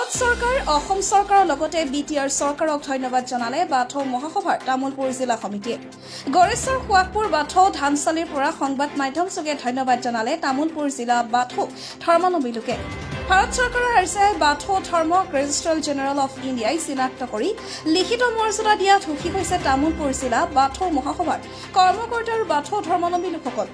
ভাৰত চৰকাৰ অসম চৰকাৰৰ লগতে বিটিআৰ চৰকাৰক ধন্যবাদ জনালে বাথৌ মহাসভাৰ তামুলপুৰ জিলা সমিতিয়ে গড়েশ্বৰ সুৱাগপুৰ বাথৌ ধানচালিৰ পৰা সংবাদ মাধ্যমযোগে ধন্যবাদ জনালে তামুলপুৰ জিলা বাথৌ ধৰ্মাৱলম্বী লোকে ভাৰত চৰকাৰৰ আৰ্চাই বাথৌ ধৰ্ম ৰেজিষ্ট্ৰাৰ জেনেৰেল অফ ইণ্ডিয়াই চিনাক্ত কৰি লিখিত মৰ্যাদা দিয়াত সুখী হৈছে তামুলপুৰ জিলা বাথৌ মহাসভাৰ কৰ্মকৰ্তা আৰু বাথৌ ধৰ্মাৱলম্বী লোকসকল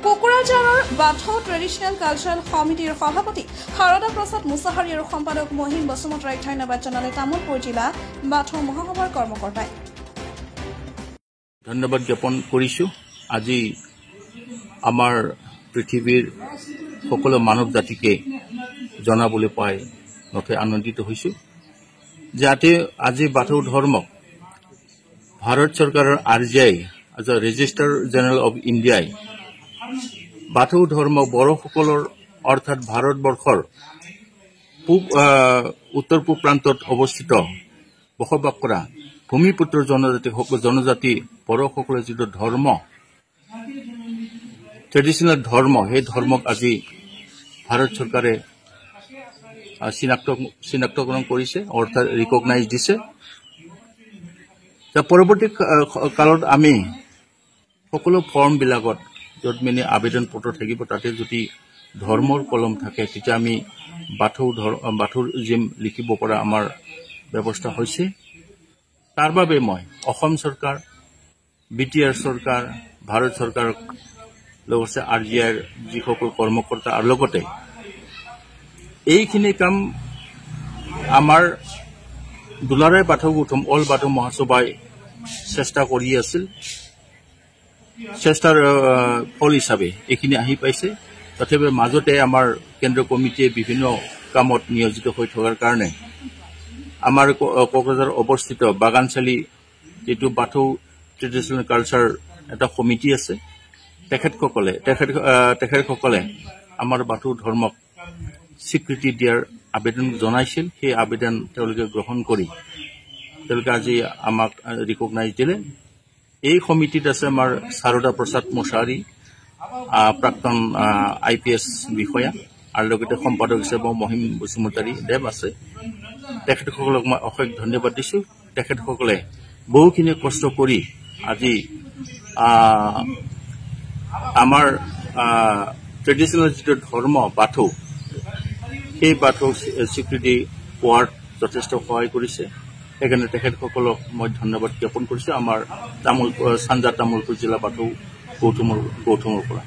কোকৰাঝাৰৰ বাথৌ ট্ৰেডিশ্যনেল কালচাৰেল সমিতিৰ সভাপতি শাৰদা প্ৰসাদ মুছাহাৰী আৰু সম্পাদক মহিম বসুমতাৰীক ধন্যবাদ জনালে তামুলপুৰ জিলা বাথৌ মহাসভাৰ কৰ্মকৰ্তাই ধন্যবাদ জ্ঞাপন কৰিছো আজি আমাৰ পৃথিৱীৰ সকলো মানৱ জাতিকে জনাবলৈ পাই নথৈ আনন্দিত হৈছো যাতে আজি বাথৌ ধৰ্ম ভাৰত চৰকাৰৰ আৰ্জিআই as a registrar general of ইণ্ডিয়াই বাথৌ ধৰ্ম বড়োসকলৰ অৰ্থাৎ ভাৰতবৰ্ষৰ উত্তৰ পূব প্ৰান্তত অৱস্থিত বসবাস কৰা ভূমিপুত্ৰ জনজাতি বড়োসকলৰ যিটো ধৰ্ম ট্ৰেডিশ্যনেল ধৰ্ম সেই ধৰ্মক আজি ভাৰত চৰকাৰে চিনাক্তকৰণ কৰিছে অৰ্থাৎ ৰিকগনাইজ দিছে পৰৱৰ্তী কালত আমি সকলো ফৰ্মবিলাকত য'ত মানে আবেদন পত্ৰ থাকিব তাতে যদি ধৰ্মৰ কলম থাকে তেতিয়া আমি বাথৌৰ জিম লিখিব পৰা আমাৰ ব্যৱস্থা হৈছে তাৰ বাবে মই অসম চৰকাৰ বিটিআৰ চৰকাৰ ভাৰত চৰকাৰক লগতে আৰজিআইৰ যিসকল কৰ্মকৰ্তা আৰু লগতে এইখিনি কাম আমাৰ দুলাৰাই বাথৌ গৌতম অল বাথৌ মহাসভাই চেষ্টা কৰি আছিল চেষ্টাৰ ফল হিচাপে এইখিনি আহি পাইছে তথাপি মাজতে আমাৰ কেন্দ্ৰীয় কমিটিয়ে বিভিন্ন কামত নিয়োজিত হৈ থকাৰ কাৰণে আমাৰ কোকৰাঝাৰ অৱস্থিত বাগানচালি যেটো বাথৌ ট্ৰেডিশ্যনেল কালচাৰ এটা কমিটি আছে তেখেতসকলে আমাৰ বাথৌ ধৰ্মক স্বীকৃতি দিয়াৰ আবেদন জনাইছিল সেই আবেদন তেওঁলোকে গ্ৰহণ কৰি তেওঁলোকে আজি আমাক ৰিকগনাইজ দিলে এই সমিতিত আছে আমাৰ শাৰদা প্ৰসাদ মুছাহাৰী প্ৰাক্তন IPS বিষয়া আৰু লগতে সম্পাদক হিচাপে মহিম বসুমতাৰী দেৱ আছে তেখেতসকলক মই অশেষ ধন্যবাদ দিছো তেখেতসকলে বহুখিনি কষ্ট কৰি আজি আমাৰ ট্ৰেডিশ্যনেল যিটো ধৰ্ম বাথৌ সেই বাথৌ স্বীকৃতি পোৱাৰ যথেষ্ট সহায় কৰিছে সেইকাৰণে তেখেতসকলক মই ধন্যবাদ জ্ঞাপন কৰিছো আমাৰ চাঞ্জা তামুলপুৰ জিলা বাথৌ গৌতমৰ পৰা